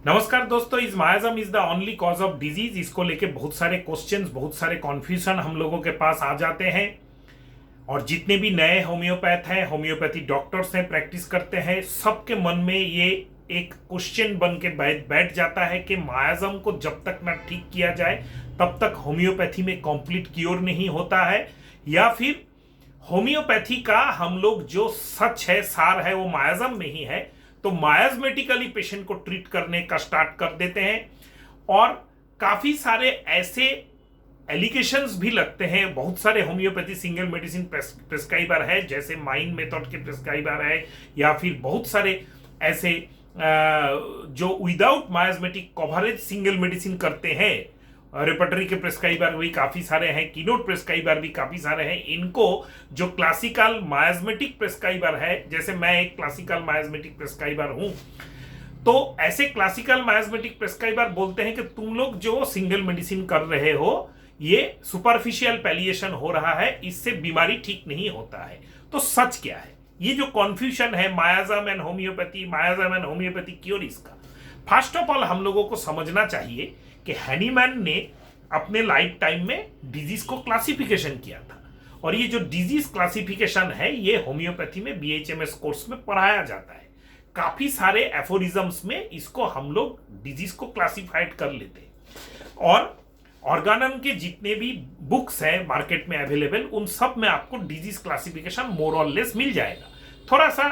नमस्कार दोस्तों, इस मायाजम is the only cause of disease. इसको लेके बहुत सारे क्वेश्चंस, बहुत सारे कॉन्फ्यूजन हम लोगों के पास आ जाते हैं। और जितने भी नए होम्योपैथ हैं, होम्योपैथी डॉक्टर्स हैं, प्रैक्टिस करते हैं, सबके मन में ये एक क्वेश्चन बन के बैठ जाता है कि मायाजम को जब तक ना ठीक किया जाए तब तक होम्योपैथी में कंप्लीट क्योर नहीं होता है, या फिर होम्योपैथी का हम लोग जो सच है, सार है, वो मायाजम में ही है। तो मायाजमेटिकली पेशेंट को ट्रीट करने का स्टार्ट कर देते हैं। और काफी सारे ऐसे एलिगेशंस भी लगते हैं। बहुत सारे होम्योपैथी सिंगल मेडिसिन प्रेस्क्राइबर है, जैसे माइंड मेथड के प्रेस्क्राइबर है, या फिर बहुत सारे ऐसे जो विदाउट मायाजमेटिक कवरेज सिंगल मेडिसिन करते हैं। रेपर्टरी के प्रेस्क्राइबर भी काफी सारे हैं, कीनोट प्रेस्क्राइबर भी काफी सारे हैं। इनको जो क्लासिकल मायाजमेटिक प्रेस्क्राइबर है, जैसे मैं एक क्लासिकल मायाजमेटिक प्रेस्क्राइबर हूं, तो ऐसे क्लासिकल मायाजमेटिक प्रेस्क्राइबर बोलते हैं कि तुम लोग जो सिंगल मेडिसिन कर रहे हो, ये सुपरफिशियल पैलिएशन हो रहा है, इससे बीमारी ठीक नहीं होता है। तो सच क्या है? ये जो कॉन्फ्यूजन है मायाजम and homeopathy, मायाजम and homeopathy cure, इसका फर्स्ट ऑफ ऑल हम लोगों को समझना चाहिए कि हैनीमैन ने अपने लाइफ टाइम में डिजीज को क्लासिफिकेशन किया था। और ये जो डिजीज क्लासिफिकेशन है, ये होम्योपैथी में बीएचएमएस कोर्स में पढ़ाया जाता है। काफी सारे एफोरिज्म्स में इसको हम लोग डिजीज को क्लासिफाइड कर लेते हैं। और ऑर्गानम के जितने भी बुक्स हैं मार्केट में अवेलेबल, उन सब में आपको डिजीज क्लासिफिकेशन मोर और लेस मिल जाएगा। थोड़ा सा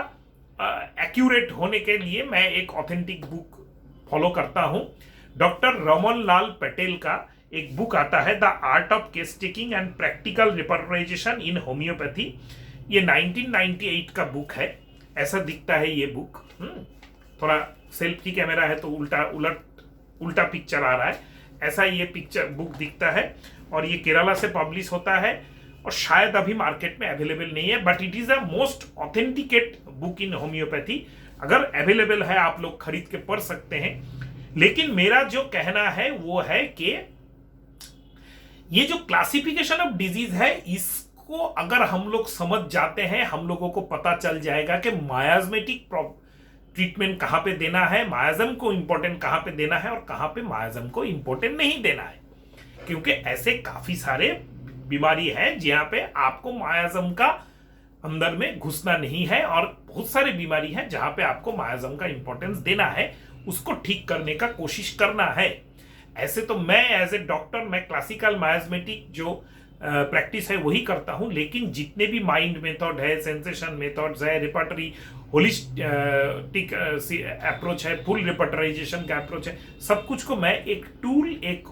एक्यूरेट होने के लिए मैं एक ऑथेंटिक बुक फॉलो करता हूं। डॉक्टर रमन लाल पटेल का एक बुक आता है, the art of case taking and practical representation in homeopathy. ये 1998 का बुक है। ऐसा दिखता है ये बुक। थोड़ा सेल्फी कैमरा है तो उल्टा पिक्चर आ रहा है। ऐसा ये पिक्चर बुक दिखता है, और ये केरला से पब्लिश होता है, और शायद अभी मार्केट में अवेलेबल नहीं है, but it is a most authenticate book in homeopathy. अगर अवेलेबल है, आप लोग खरीद के पढ़ सकते हैं। लेकिन मेरा जो कहना है वो है कि ये जो क्लासिफिकेशन ऑफ डिजीज है, इसको अगर हम लोग समझ जाते हैं, हम लोगों को पता चल जाएगा कि मायाजमेटिक ट्रीटमेंट कहां पे देना है, मायाजम को इंपॉर्टेंट कहां पे देना है, और कहां पे मायाजम को इंपॉर्टेंट नहीं देना है। क्योंकि ऐसे काफी सारे बीमारी है जहां पे आपको मायाजम का अंदर में घुसना नहीं है, और बहुत सारे बीमारी है जहां पे आपको मायाजम का इंपॉर्टेंस देना है, उसको ठीक करने का कोशिश करना है। ऐसे तो मैं एज ए डॉक्टर, मैं क्लासिकल मायाजमेटिक जो प्रैक्टिस है वही करता हूं, लेकिन जितने भी माइंड मेथड है, सेंसेशन मेथड्स है, रिपर्टरी होलिस्टिक अप्रोच है, फुल रिपर्टराइजेशन का अप्रोच है, सब कुछ को मैं एक टूल, एक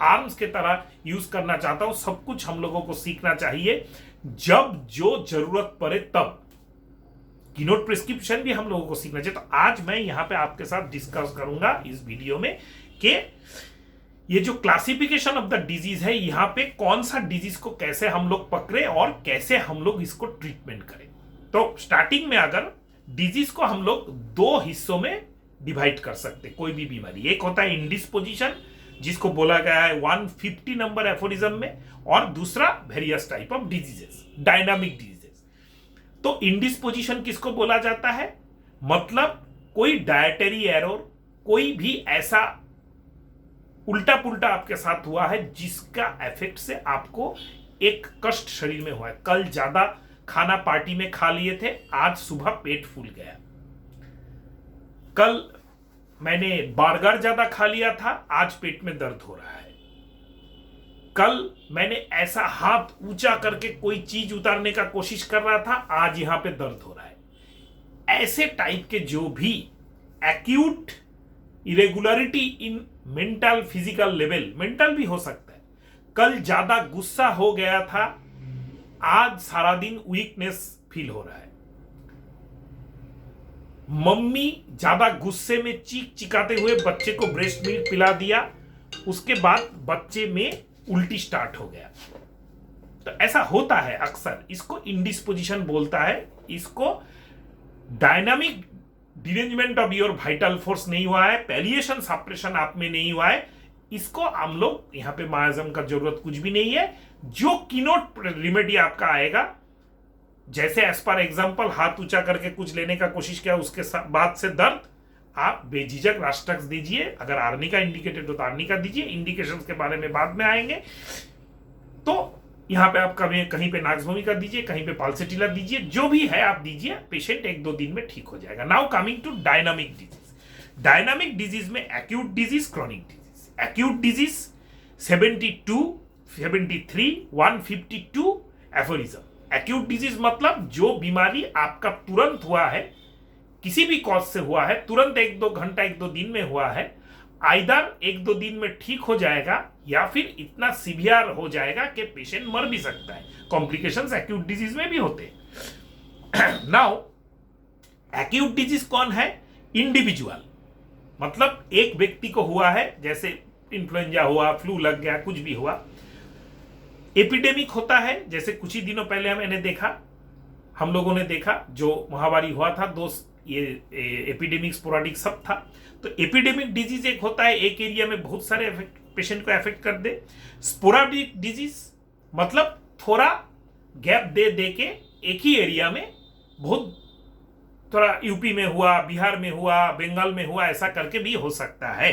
आर्म्स के तरह यूज करना चाहता हूं। सब कुछ हम लोगों को सीखना चाहिए, जब जो जरूरत पड़े तब। कीनोट प्रिस्क्रिप्शन भी हम लोगों को सीखना चाहिए। तो आज मैं यहां पे आपके साथ डिस्कस करूंगा इस वीडियो में कि ये जो क्लासिफिकेशन ऑफ द डिजीज है, यहां पे कौन सा डिजीज को कैसे हम लोग पकड़े और कैसे हम लोग इसको ट्रीटमेंट करें। तो स्टार्टिंग में अगर डिजीज को हम लोग दो हिस्सों में डिवाइड कर सकते, कोई भी बीमारी। एक होता है इंडिस्पोजिशन, जिसको बोला गया है 150 नंबर एफोरिज्म में, और दूसरा various type of diseases, dynamic diseases. तो इंडिस्पोजिशन किसको बोला जाता है? मतलब कोई डायटरी एरर, कोई भी ऐसा उल्टा पुल्टा आपके साथ हुआ है जिसका इफेक्ट से आपको एक कष्ट शरीर में हुआ है। कल ज्यादा खाना पार्टी में खा लिए थे, आज सुबह पेट फूल गया। कल मैंने बर्गर ज्यादा खा लिया था, आज पेट में दर्द हो रहा है। कल मैंने ऐसा हाथ ऊंचा करके कोई चीज उतारने का कोशिश कर रहा था, आज यहां पे दर्द हो रहा है। ऐसे टाइप के जो भी acute irregularity in mental physical level, mental भी हो सकता है। कल ज्यादा गुस्सा हो गया था, आज सारा दिन वीकनेस फील हो रहा है। मम्मी ज्यादा गुस्से में चीख चिकाते हुए बच्चे को ब्रेस्ट मिल्क पिला दिया, उसके बाद बच्चे में उल्टी स्टार्ट हो गया। तो ऐसा होता है अक्सर। इसको इंडिस्पोजिशन बोलता है। इसको dynamic derangement of your vital force नहीं हुआ है, पैलिएशन सप्रेशन आप में नहीं हुआ है। इसको हम लोग यहाँ पे मायाजम का जरूरत कुछ भी नहीं है। जो कीनोट रेमेडी आपका आएगा, जैसे एज पर एग्जांपल हाथ ऊंचा करके कुछ लेने का कोशिश किया, उसके बाद से दर्द, आप बेझिझक रास्टक्स दीजिए। अगर आर्निका इंडिकेटेड हो तो आर्निका दीजिए, इंडिकेशंस के बारे में बाद में आएंगे। तो यहाँ पे आप कहीं पे नाक्सवोमी का दीजिए, कहीं पे पाल्सेटिला दीजिए, जो भी है आप दीजिए, पेशेंट 1-2 दिन में ठीक हो जाएगा। Now coming to dynamic disease. Dynamic disease में acute disease, chronic disease. Acute disease 72, 73, 152 aphorism. Acute disease मतलब जो बीमारी आपका तुरंत हुआ है, किसी भी कॉज से हुआ है, तुरंत 1-2 घंटा 1-2 दिन में हुआ है, आइदर 1-2 दिन में ठीक हो जाएगा या फिर इतना सीवियर हो जाएगा कि पेशेंट मर भी सकता है। कॉम्प्लिकेशंस एक्यूट डिजीज में भी होते हैं। नाउ एक्यूट डिजीज कौन है? इंडिविजुअल, मतलब एक व्यक्ति को हुआ है, जैसे इन्फ्लुएंजा हुआ, फ्लू लग गया, कुछ भी हुआ। एपिडेमिक होता है, जैसे कुछ ही दिनों पहले हम लोगों ने देखा जो महामारी हुआ था, ये एपिडेमिक स्पोराडिक सब था। तो एपिडेमिक डिजीज एक होता है, एक एरिया में बहुत सारे पेशेंट को अफेक्ट कर दे। स्पोराडिक डिजीज मतलब थोड़ा गैप दे दे के एक ही एरिया में बहुत, थोड़ा यूपी में हुआ, बिहार में हुआ, बंगाल में हुआ, ऐसा करके भी हो सकता है।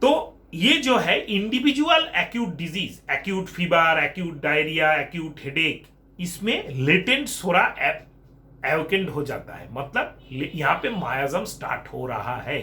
तो ये जो है individual acute disease, acute fever, acute diarrhoea, acute headache, इसमें लेटेंट सोरा एवोकेंड हो जाता है। मतलब यहां पे मायाजम स्टार्ट हो रहा है,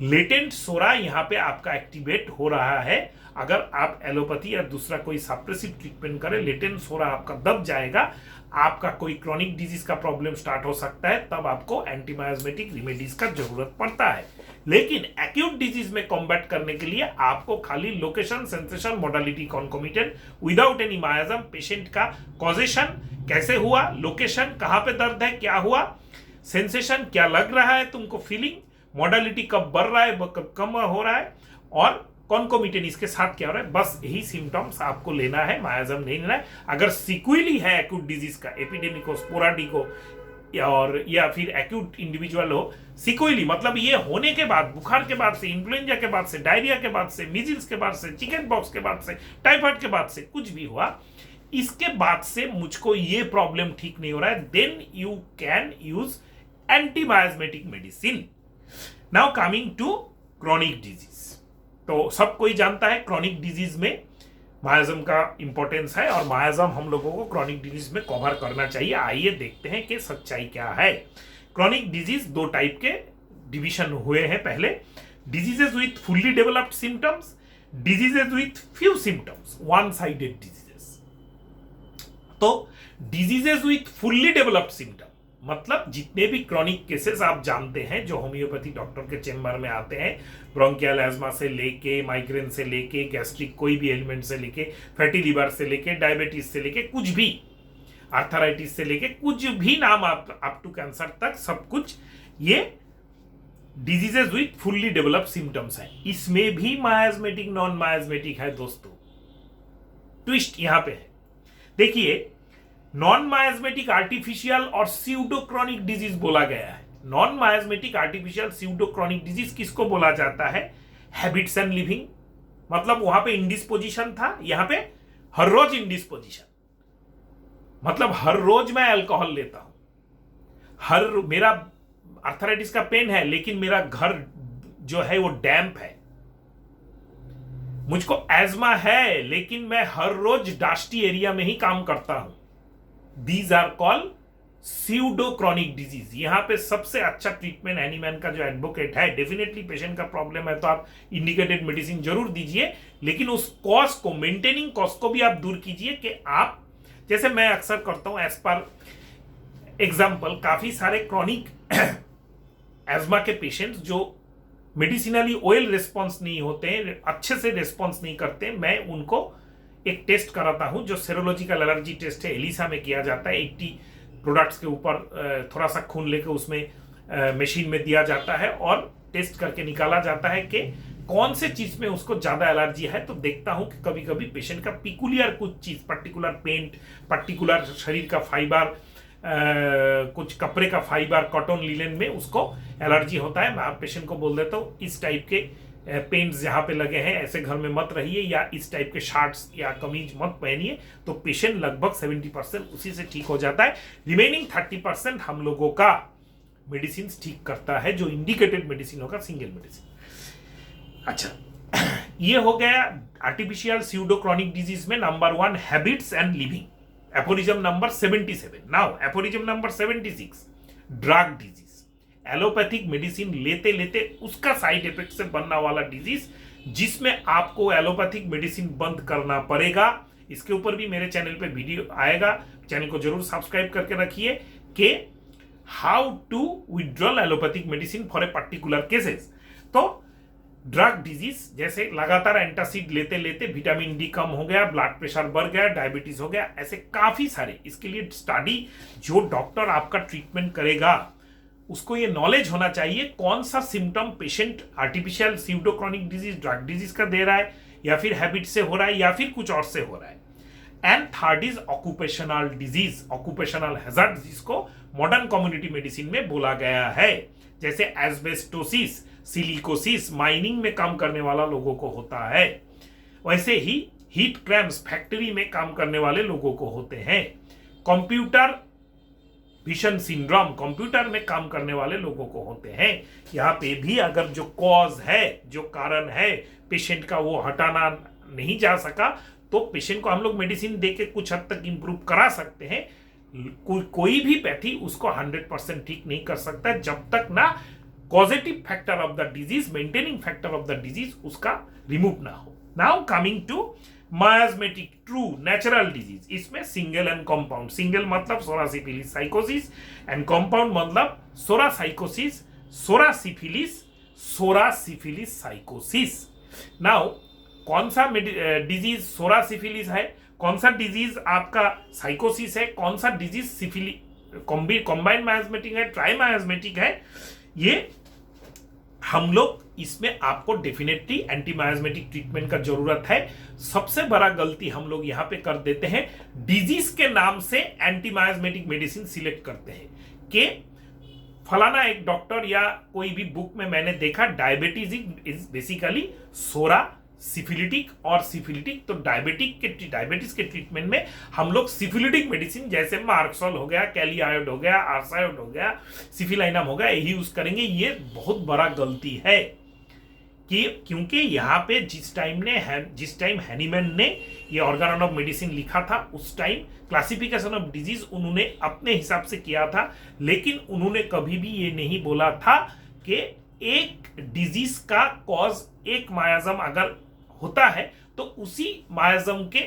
लेटेंट सोरा यहां पे आपका एक्टिवेट हो रहा है। अगर आप एलोपैथी या दूसरा कोई सप्रेसिव ट्रीटमेंट करें, लेटेंट सोरा आपका दब जाएगा, आपका कोई क्रॉनिक डिजीज का प्रॉब्लम स्टार्ट हो सकता है, तब आपको एंटीमायाजमेटिक रेमेडीज का जरूरत पड़ता है। लेकिन एक्यूट डिजीज में कॉम्बैट करने के लिए आपको खाली location, sensation, modality concomitant without any मायाजम, patient का कॉजेशन कैसे हुआ, लोकेशन कहां पे दर्द है, क्या हुआ, सेंसेशन क्या लग रहा है तुमको, फीलिंग, मोडालिटी कब बढ़ रहा है, कब कम हो रहा है, और कॉन्कोमिटेंट इसके साथ क्या हो रहा है, बस यही सिम्टम्स आपको लेना है, मायाजम नहीं लेना है। अगर सिक्वेली है एक्यूट डिजीज का, एपिडेमिक हो, स्पोराडिक हो, या फिर एक्यूट इंडिविजुअल हो, सिक्वेली मतलब ये होने के बाद, बुखार के बाद से, इन्फ्लुएंजा के बाद से, डायरिया के बाद से, मीजल्स के बाद से, चिकन पॉक्स के बाद से, टाइफाइड के बाद से, कुछ भी हुआ, इसके बाद से मुझको ये प्रॉब्लम ठीक नहीं हो रहा है, then you can use antimiasmatic medicine. Now coming to chronic disease. तो सब कोई जानता है क्रॉनिक डिजीज में मायाजम का इंपॉर्टेंस है, और मायाजम हम लोगों को क्रॉनिक डिजीज में कवर करना चाहिए। आइए देखते हैं कि सच्चाई क्या है। क्रॉनिक डिजीज 2 टाइप के डिवीजन हुए हैं पहले, diseases with fully developed symptoms, diseases with few symptoms, one sided diseases. तो diseases with fully developed symptom मतलब जितने भी क्रॉनिक केसेस आप जानते हैं जो होम्योपैथी डॉक्टर के चेंबर में आते हैं, ब्रोंकियल एज्मा से लेके, माइग्रेन से लेके, गैस्ट्रिक कोई भी एलिमेंट से लेके, फैटी लिवर से लेके, डायबिटीज से लेके, कुछ भी, आर्थराइटिस से लेके, कुछ भी नाम अप टू कैंसर तक, सब कुछ ये diseases with fully developed symptoms है। इसमें भी मायाजमेटिक, नॉन मायाजमेटिक है दोस्तों। ट्विस्ट यहां पे है, देखिए, नॉन मायाजमेटिक आर्टिफिशियल और स्यूडोक्रॉनिक डिजीज बोला गया है। नॉन मायाजमेटिक आर्टिफिशियल स्यूडोक्रॉनिक डिजीज किसको बोला जाता है? हैबिट्स एंड लिविंग, मतलब वहां पे इंडिस्पोजिशन था, यहां पे हर रोज इंडिस्पोजिशन, मतलब हर रोज मैं अल्कोहल लेता हूं, मेरा आर्थराइटिस का पेन है लेकिन मेरा घर जो है वो डैम्प है, मुझको एज्मा है लेकिन मैं हर रोज डास्टी एरिया में ही काम करता हूं। These are called pseudochronic disease. यहां पे सबसे अच्छा ट्रीटमेंट एनीमैन का जो एडवोकेट है, डेफिनेटली पेशेंट का प्रॉब्लम है तो आप इंडिकेटेड मेडिसिन जरूर दीजिए, लेकिन उस कॉज को, मेंटेनिंग कॉज को भी आप दूर कीजिए कि आप, जैसे मैं अक्सर करता हूं एज पर एग्जाम्पल, काफी सारे क्रॉनिक एज्मा के पेशेंट्स जो मेडिसिनली ऑयल रिस्पॉन्स नहीं होते हैं, अच्छे से रिस्पॉन्स नहीं करते, मैं उनको एक टेस्ट कराता हूं जो सेरोलॉजिकल एलर्जी टेस्ट है, एलिसा में किया जाता है। 80 प्रोडक्ट्स के ऊपर थोड़ा सा खून लेकर उसमें मशीन में दिया जाता है और टेस्ट करके निकाला जाता है कि कौन से चीज में उसको ज्यादा एलर्जी है। तो देखता हूं कि कभी कभी पेशेंट का पिकुलियर कुछ चीज, पर्टिकुलर पेंट, पर्टिकुलर शरीर का फाइबर, कुछ कपड़े का फाइबर, कॉटन, लिनन में उसको एलर्जी होता है। मैं पेशेंट को बोल देता हूँ इस टाइप के पेंट्स जहां पे लगे हैं ऐसे घर में मत रहिए, या इस टाइप के शर्ट्स या कमीज मत पहनिए। तो पेशेंट लगभग 70% उसी से ठीक हो जाता है। रिमेनिंग 30% हम लोगों का मेडिसिन ठीक करता है, जो इंडिकेटेड मेडिसिन होगा, सिंगल मेडिसिन। अच्छा, ये हो गया आर्टिफिशियल स्यूडो क्रॉनिक डिजीज में number 1 habits and living, aphorism number 77। Now aphorism number 76, drug disease, allopathic medicine लेते लेते उसका साइड इफेक्ट से बनने वाला डिजीज, जिसमें आपको एलोपैथिक मेडिसिन बंद करना पड़ेगा। इसके ऊपर भी मेरे चैनल पे वीडियो आएगा, चैनल को जरूर सब्सक्राइब करके रखिए कि how to withdrawal allopathic medicine for a particular cases. तो ड्रग डिजीज, जैसे लगातार एंटासिड लेते लेते विटामिन डी कम हो गया, ब्लड प्रेशर बढ़ गया, डायबिटीज हो गया, ऐसे काफी सारे। इसके लिए स्टडी, जो डॉक्टर आपका ट्रीटमेंट करेगा उसको ये नॉलेज होना चाहिए कौन सा symptom patient artificial pseudochronic disease, drug disease का दे रहा है, या फिर हैबिट से हो रहा है, या फिर कुछ और से हो रहा है। And third is occupational disease, occupational hazard, जिसको मॉडर्न कम्युनिटी मेडिसिन में बोला गया है, जैसे एस्बेस्टोसिस, सिलिकोसिस, माइनिंग में काम करने वाला लोगों को होता है, वैसे ही हीट क्रैम्प्स फैक्ट्री में काम करने वाले लोगों को होते हैं, कंप्यूटर विजन सिंड्रोम कंप्यूटर में काम करने वाले लोगों को होते हैं। यहाँ पे भी अगर जो कॉज है, जो कारण है पेशेंट का, वो हटाना नहीं जा सका, तो पेशेंट को हम लोग मेडिसिन देके कुछ हद तक इंप्रूव करा सकते हैं। कोई भी पैथी उसको 100% ठीक नहीं कर सकता जब तक ना causative factor of the disease, maintaining factor of the disease उसका रिमूव ना हो। Now coming to miasmatic true natural disease, इसमें सिंगल एंड कंपाउंड, सिंगल मतलब सोरासिफिलिस साइकोसिस, एंड कंपाउंड मतलब सोरासाइकोसिस, सोरासिफिलिस साइकोसिस। नाउ कौन सा डिजीज सोरासिफिलिस है, कौन सा डिजीज आपका साइकोसिस है, कौन सा डिजीज सिफिलिस कॉम्बाइंड मायाज्मेटिक है, ट्राई मायाज्मेटिक है, ये हम लोग इसमें आपको डेफिनेटली एंटी मायाज्मेटिक ट्रीटमेंट का जरूरत है। सबसे बड़ा गलती हम लोग यहाँ पे कर देते हैं, डिजीज के नाम से एंटी मायाज्मेटिक मेडिसिन सिलेक्ट करते हैं कि फलाना एक डॉक्टर या कोई भी बुक में मैंने देखा diabetes is basically psora syphilitic और सिफिलिटिक, तो डायबिटीज के ट्रीटमेंट में हम लोग सिफिलिटिक मेडिसिन जैसे मार्क्सोल हो गया, कैलियायोड हो गया, आर्सायोड हो गया, सिफिलाइनम हो गया, यही यूज करेंगे। ये बहुत बड़ा गलती है कि क्योंकि यहाँ पे जिस टाइम हैनीमैन ने ये ऑर्गन ऑफ मेडिसिन लिखा था, उस टाइम क्लासिफिकेशन ऑफ डिजीज उन्होंने अपने हिसाब से किया था, लेकिन उन्होंने कभी भी ये नहीं बोला था कि एक डिजीज का कॉज एक मायाजम अगर होता है तो उसी मायाजम के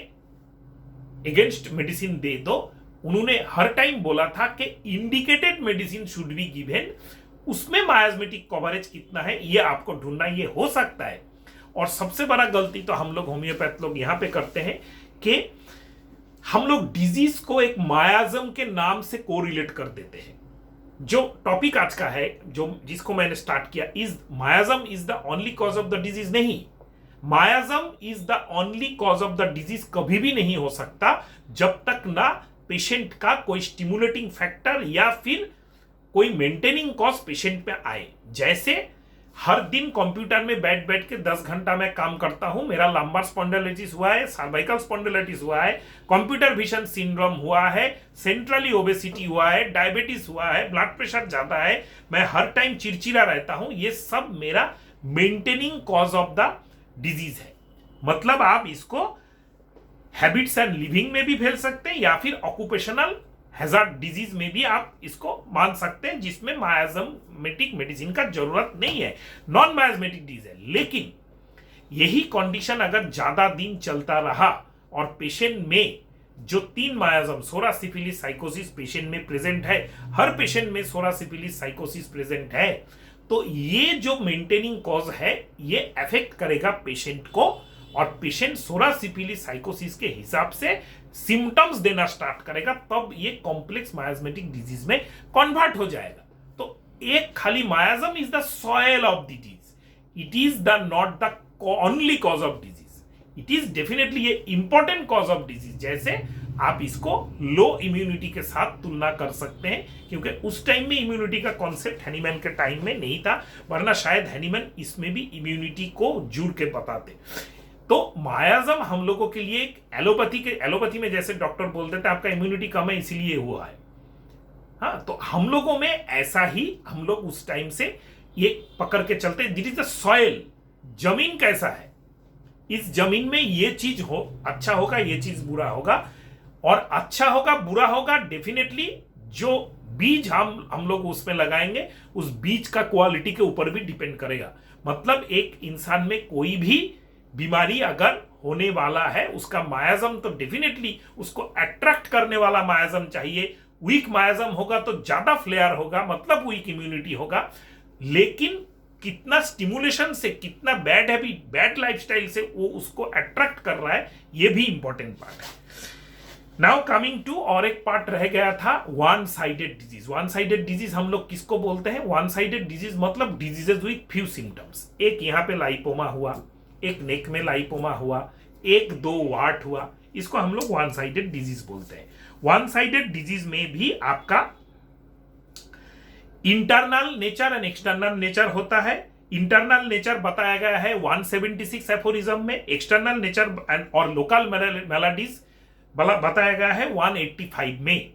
अगेंस्ट मेडिसिन दे दो। उन्होंने हर टाइम बोला था कि indicated medicine should be given, उसमें मायाज्मेटिक कवरेज कितना है ये आपको ढूंढना, ये हो सकता है। और सबसे बड़ा गलती तो हम लोग होम्योपैथ लोग यहां पे करते हैं कि हम लोग डिजीज को एक मायाजम के नाम से कोरिलेट कर देते हैं। जो टॉपिक आज का है, जिसको मैंने स्टार्ट किया, is miasm is the only cause of the disease, नहीं, miasm is the only cause of the disease कभी भी नहीं हो सकता जब तक ना पेशेंट का कोई स्टिमुलेटिंग फैक्टर या फिर कोई मेंटेनिंग कॉज पेशेंट पे आए। जैसे हर दिन कंप्यूटर में बैठ बैठ के 10 घंटा मैं काम करता हूं, मेरा लंबर स्पॉन्डिलोलिटिस हुआ है, सर्वाइकल स्पॉन्डिलोलिटिस हुआ है, कंप्यूटर विजन सिंड्रोम हुआ है, सेंट्रली ओबेसिटी हुआ है, डायबिटीज हुआ है, ब्लड प्रेशर ज्यादा है, मैं हर टाइम चिड़चिड़ा रहता हूं, ये सब मेरा maintaining cause of the disease है। मतलब आप इसको हैबिट्स एंड लिविंग में भी फैल सकते हैं या फिर ऑक्यूपेशनल हैजार्ड डिजीज में भी आप इसको मान सकते हैं, जिसमें मायाज्मेटिक मेडिसिन का जरूरत नहीं है, नॉन मायाज्मेटिक डिजीज है। लेकिन यही कंडीशन अगर ज्यादा दिन चलता रहा और पेशेंट में जो 3 मायाजम सोरासिफिलिस साइकोसिस पेशेंट में प्रेजेंट है, हर पेशेंट में सोरासिफिलिस साइकोसिस प्रेजेंट है, तो ये जो मेंटेनिंग कॉज है ये अफेक्ट करेगा पेशेंट को, और पेशेंट सोरासिफिलिस साइकोसिस के हिसाब से सिम्टम्स देना स्टार्ट करेगा, तब ये कॉम्प्लेक्स मायाज्मेटिक डिजीज में कन्वर्ट हो जाएगा। तो एक खाली मायाजम is the soil of disease, it is the not the only cause of disease, it is definitely ये इंपॉर्टेंट कॉज ऑफ डिजीज। जैसे आप इसको लो इम्यूनिटी के साथ तुलना कर सकते हैं, क्योंकि उस टाइम में इम्यूनिटी का कॉन्सेप्ट हैनीमैन के टाइम में नहीं था, वरना शायद हैनीमैन इसमें भी इम्यूनिटी को जुड़ के बताते। तो मायाजम हम लोगों के लिए एलोपैथी में जैसे डॉक्टर बोलते थे आपका इम्यूनिटी कम है इसीलिए हुआ है, हाँ, तो हम लोगों में ऐसा ही हम लोग उस टाइम से ये पकड़ के चलते। दिट इज द सॉइल, जमीन कैसा है, इस जमीन में ये चीज हो अच्छा होगा, ये चीज बुरा होगा, और अच्छा होगा बुरा होगा डेफिनेटली जो बीज हम लोग उसमें लगाएंगे उस बीज का क्वालिटी के ऊपर भी डिपेंड करेगा। मतलब एक इंसान में कोई भी बीमारी अगर होने वाला है, उसका मायाजम तो डेफिनेटली उसको अट्रैक्ट करने वाला मायाजम चाहिए। वीक मायाजम होगा तो ज्यादा फ्लेयर होगा, मतलब वीक इम्यूनिटी होगा। लेकिन कितना स्टिमुलेशन से, कितना बैड हैबिट, बैड लाइफस्टाइल से वो उसको अट्रैक्ट कर रहा है, ये भी इंपॉर्टेंट पार्ट है। नाउ कमिंग टू, और एक पार्ट रह गया था one sided disease. One sided disease हम लोग किसको बोलते हैं? वन साइडेड डिजीज मतलब डिजीजेज विथ फ्यू सिम्टम्स। एक यहाँ पे लाइपोमा हुआ, एक नेक में लाइपोमा हुआ, एक दो वाट हुआ, इसको हम लोग वन साइडेड डिजीज बोलते हैं। वन साइडेड डिजीज में भी आपका internal nature and external nature होता है। इंटरनल नेचर बताया गया है 176 एफोरिज्म में, एक्सटर्नल नेचर एंड और लोकल मेलोडीज बताया गया है 185 में।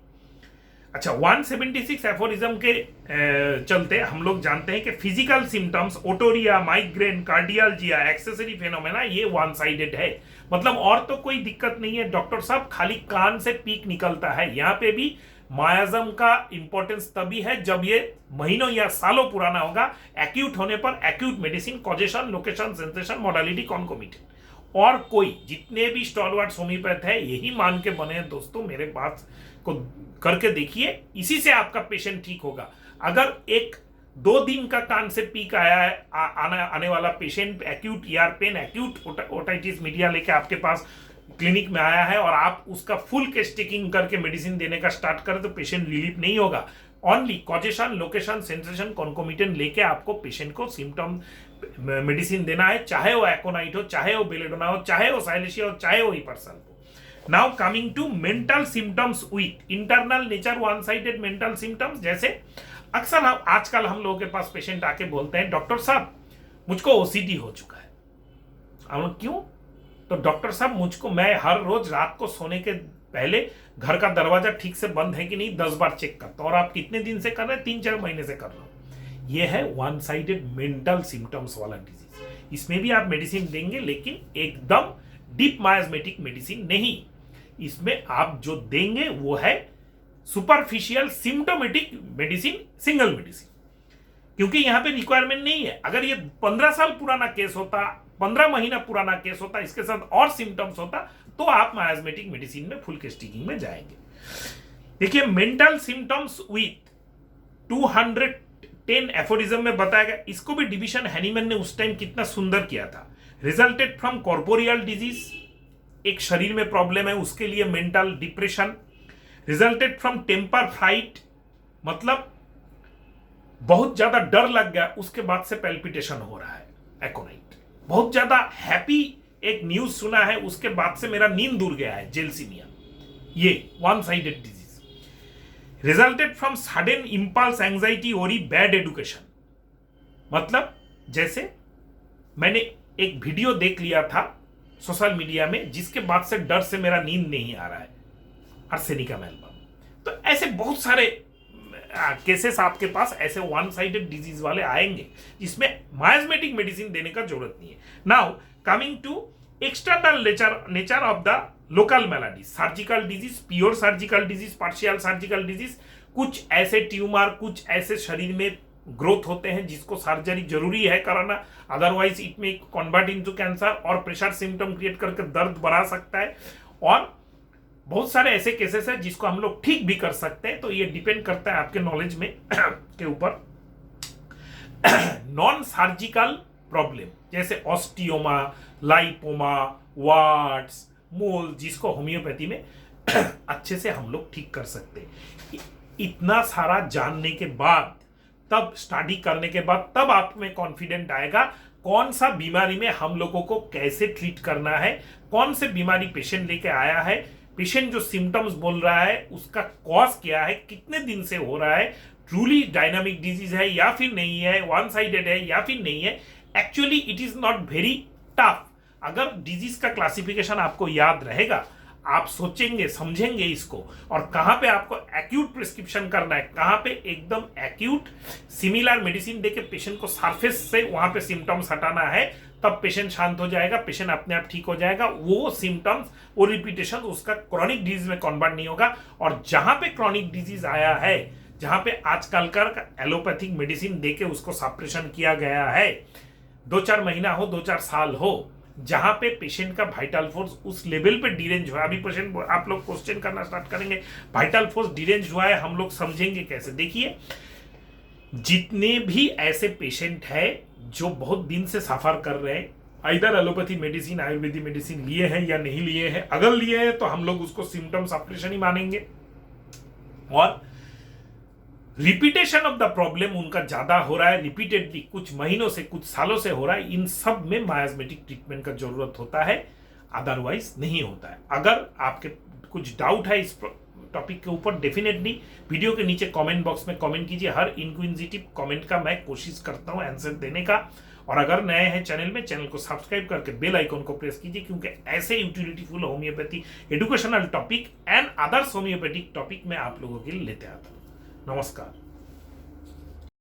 अच्छा, 176 एफोरिज्म के चलते हम लोग जानते हैं कि physical symptoms, otorrhoea, migraine, cardialgia, accessory phenomena, ये वन साइडेड है। मतलब और तो कोई दिक्कत नहीं है डॉक्टर साहब, खाली कान से पीक निकलता है। यहाँ पे भी मायाजम का इंपॉर्टेंस तभी है जब ये महीनों या सालों पुराना होगा। एक्यूट होने पर acute medicine, causation, location, sensation, modality, concomitant. और कोई जितने भी स्टॉलवर्ड्स होम्योपैथ है यही मान के बने हैं दोस्तों, मेरे बात को करके देखिए, इसी से आपका पेशेंट ठीक होगा। अगर एक 2 दिन का कान से पीक आया है, आने वाला patient acute ear pain, acute otitis media लेके आपके पास क्लिनिक में आया है और आप उसका फुल केस टेकिंग करके मेडिसिन देने का स्टार्ट करें तो पेशेंट रिलीफ नहीं होगा। Only causation, location, sensation, concomitant लेके आपको पेशेंट को सिम्टम मेडिसिन देना है, चाहे वो एकोनाइट हो, चाहे वो बेलेडोना हो, चाहे वो साइलेशिया हो, चाहे वो हिपरसल हो। Now coming to mental symptoms with internal nature one sided mental symptoms. जैसे अक्सर आजकल हम लोगों के पास पेशेंट आके बोलते हैं डॉक्टर साहब मुझको ओसीडी हो चुका है। हम क्यों? तो डॉक्टर साहब मुझको, मैं हर रोज रात को सोने के पहले घर का दरवाजा ठीक से बंद है कि नहीं 10 बार चेक करता हूं। और आप कितने दिन से कर रहे हैं? 3-4 महीने से कर रहा हूं। यह है वन साइडेड मेंटल सिम्टम्स वाला डिजीज। इसमें भी आप मेडिसिन देंगे लेकिन एकदम डीप मायाजमेटिक मेडिसिन नहीं। इसमें आप जो देंगे वो है superficial symptomatic medicine, single medicine, क्योंकि यहां पे रिक्वायरमेंट नहीं है। अगर ये 15 साल पुराना केस होता, 15 महीना पुराना केस होता, इसके साथ और सिम्टम्स होता, तो आप मायाजमेटिक मेडिसिन में फुल केस टेकिंग में जाएंगे। देखिए, मेंटल सिम्टम्स विथ 210 एफोरिज्म में बताया गया। इसको भी डिवीजन हैनीमैन ने उस टाइम कितना सुंदर किया था। रिजल्टेड फ्रॉम कॉर्पोरियल डिजीज, एक शरीर में प्रॉब्लम है उसके लिए mental depression. Resulted from temper flight, मतलब बहुत ज्यादा डर लग गया उसके बाद से पैल्पिटेशन हो रहा है, एकोनाइट। बहुत ज्यादा हैप्पी एक न्यूज सुना है उसके बाद से मेरा नींद उड़ गया है, जेलसीमिया, ये one sided disease. Resulted from sudden impulse anxiety और बैड एडुकेशन, मतलब जैसे मैंने एक वीडियो देख लिया था सोशल मीडिया में जिसके बाद से डर से मेरा नींद नहीं आ रहा है, आर्सेनिका एल्बम। तो ऐसे बहुत सारे केसेस आपके पास ऐसे वन साइडेड डिजीज वाले आएंगे जिसमें मायाजमेटिक मेडिसिन देने का जरूरत नहीं है। Now coming to external nature of the local malady, surgical disease, pure surgical disease, partial surgical disease. कुछ ऐसे ट्यूमर, कुछ ऐसे शरीर में ग्रोथ होते हैं जिसको सर्जरी जरूरी है कराना, अदरवाइज इट में कन्वर्ट इनटू कैंसर और प्रेशर सिम्टम क्रिएट करके दर्द बढ़ा सकता है। और बहुत सारे ऐसे केसेस हैं जिसको हम लोग ठीक भी कर सकते हैं। तो ये डिपेंड करता है आपके नॉलेज में के ऊपर। नॉन सर्जिकल प्रॉब्लम जैसे ऑस्टियोमा, लाइपोमा, वार्ड्स, मोल, जिसको होम्योपैथी में अच्छे से हम लोग ठीक कर सकते हैं। इतना सारा जानने के बाद, तब स्टडी करने के बाद, तब आप में कॉन्फिडेंट आएगा कौन सा बीमारी में हम लोगों को कैसे ट्रीट करना है, कौन से बीमारी पेशेंट लेके आया है, पेशेंट जो सिम्टम्स बोल रहा है उसका कॉज क्या है, कितने दिन से हो रहा है, ट्रूली डायनामिक डिजीज है या फिर नहीं है, वन साइडेड है या फिर नहीं है। Actually it is not very tough. अगर डिजीज का क्लासिफिकेशन आपको याद रहेगा, आप सोचेंगे समझेंगे इसको, और कहाँ पे आपको एक्यूट प्रिस्क्रिप्शन करना है, कहाँ पे एकदम एक्यूट सिमिलर मेडिसिन देके पेशेंट को सरफेस से वहां पे सिम्टम्स हटाना है, तब पेशेंट शांत हो जाएगा, पेशेंट अपने आप ठीक हो जाएगा। वो सिम्टम्स, वो रिपीटेशन उसका क्रॉनिक डिजीज में कन्वर्ट नहीं होगा। और जहां पे क्रॉनिक डिजीज आया है, जहां पे आजकल का एलोपैथिक मेडिसिन देके उसको सप्रेशन किया गया है, 2-4 महीना हो, 2-4 साल हो, जहां पे पेशेंट का वाइटल फोर्स उस लेवल पे डिरेंज हुआ। अभी पेशेंट, आप लोग क्वेश्चन करना स्टार्ट करेंगे, वाइटल फोर्स डिरेंज हुआ है, हम लोग समझेंगे कैसे। देखिए, जितने भी ऐसे पेशेंट है जो बहुत दिन से सफर कर रहे हैं, इधर एलोपैथी मेडिसिन, आयुर्वेदिक मेडिसिन लिए हैं या नहीं लिए हैं, अगर लिए हैं तो हम लोग उसको सिम्टम सप्रेशन ही मानेंगे, और रिपीटेशन ऑफ द प्रॉब्लम उनका ज्यादा हो रहा है, रिपीटेडली कुछ महीनों से, कुछ सालों से हो रहा है, इन सब में मायास्मेटिक ट्रीटमेंट का जरूरत होता है, अदरवाइज नहीं होता है। अगर आपके कुछ डाउट है इस टॉपिक के ऊपर, डेफिनेटली वीडियो के नीचे कमेंट बॉक्स में कमेंट कीजिए। हर इंक्विजिटिव कमेंट का मैं कोशिश करता हूं आंसर देने का। और अगर नए हैं चैनल में, चैनल को सब्सक्राइब करके बेल आइकन को प्रेस कीजिए, क्योंकि ऐसे utilityful homeopathy educational topic and others homeopathic topic मैं आप लोगों के लिए लेते आता हूं। नमस्कार।